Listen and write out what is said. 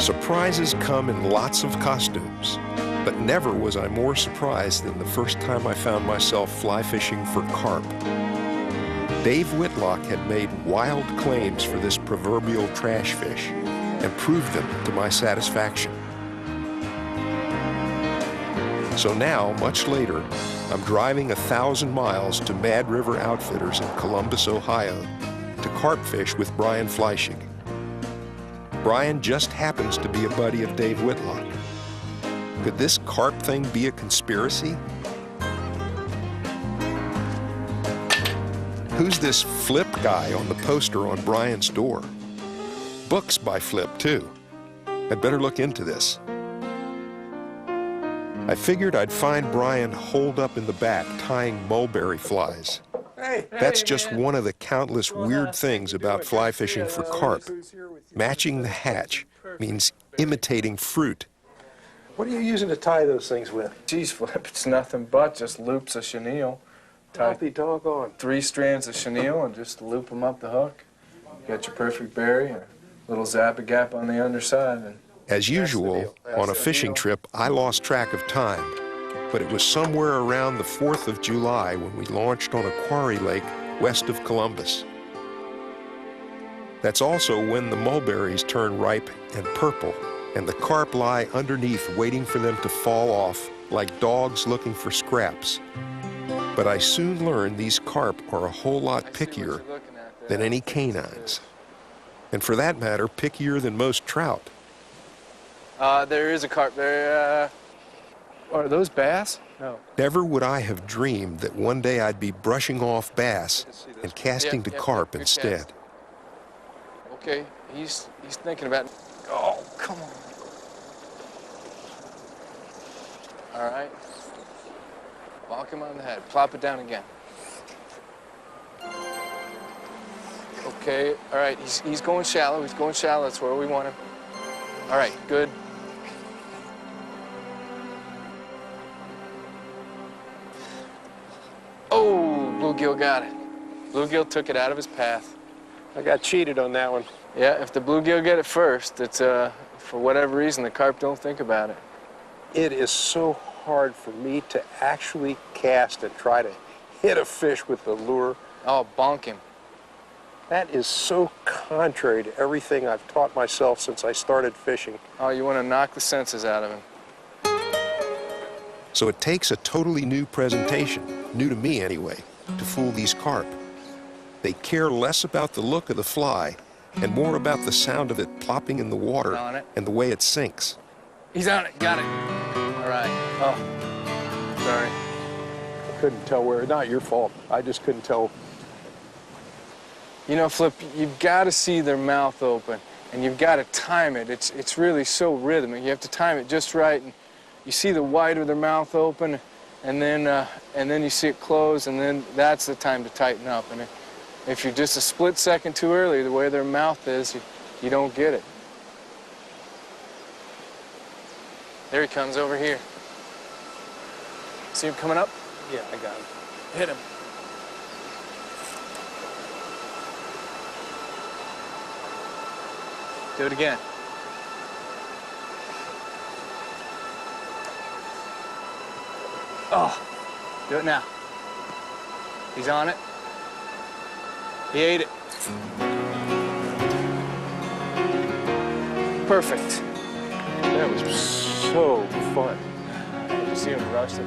Surprises come in lots of costumes, but never was I more surprised than the first time I found myself fly fishing for carp. Dave Whitlock had made wild claims for this proverbial trash fish and proved them to my satisfaction. So now, much later, I'm driving 1,000 miles to Mad River Outfitters in Columbus, Ohio, to carp fish with Brian Flechsig. Brian just happens to be a buddy of Dave Whitlock. Could this carp thing be a conspiracy? Who's this Flip guy on the poster on Brian's door? Books by Flip, too. I'd better look into this. I figured I'd find Brian holed up in the back tying mulberry flies. That's just one of the countless weird things about fly fishing for carp. Matching the hatch means imitating fruit. What are you using to tie those things with? Geez, Flip, it's nothing but just loops of chenille. I'll be doggone. 3 strands of chenille and just loop them up the hook. Got your perfect berry, a little zap-a-gap on the underside. And as usual, on a fishing trip, I lost track of time. But it was somewhere around the 4th of July when we launched on a quarry lake west of Columbus. That's also when the mulberries turn ripe and purple, and the carp lie underneath waiting for them to fall off like dogs looking for scraps. But I soon learned these carp are a whole lot pickier than any canines. And for that matter, pickier than most trout. There is a carp there. Are those bass? No. Never would I have dreamed that one day I'd be brushing off bass and casting to carp instead. Cast. Okay, he's thinking about it. Oh, come on. All right. Bonk him on the head. Plop it down again. Okay, all right, he's going shallow. He's going shallow. That's where we want him. All right, good. Oh, bluegill got it. Bluegill took it out of his path. I got cheated on that one. Yeah, if the bluegill get it first, it's for whatever reason the carp don't think about it. It is so hard for me to actually cast and try to hit a fish with the lure. Oh, bonk him. That is so contrary to everything I've taught myself since I started fishing. Oh, you want to knock the senses out of him. So it takes a totally new presentation, new to me anyway, to fool these carp. They care less about the look of the fly and more about the sound of it plopping in the water and the way it sinks. He's on it. Got it. All right. Oh, sorry. I couldn't tell where. Not your fault. I just couldn't tell. You know, Flip, you've got to see their mouth open, and you've got to time it. It's really so rhythmic. You have to time it just right. And you see the white of their mouth open, and then you see it close, and then that's the time to tighten up. And if you're just a split second too early, the way their mouth is, you don't get it. There he comes over here. See him coming up? Yeah, I got him. Hit him. Do it again. Oh, do it now. He's on it. He ate it. Perfect. That was so fun. Did you see him rush the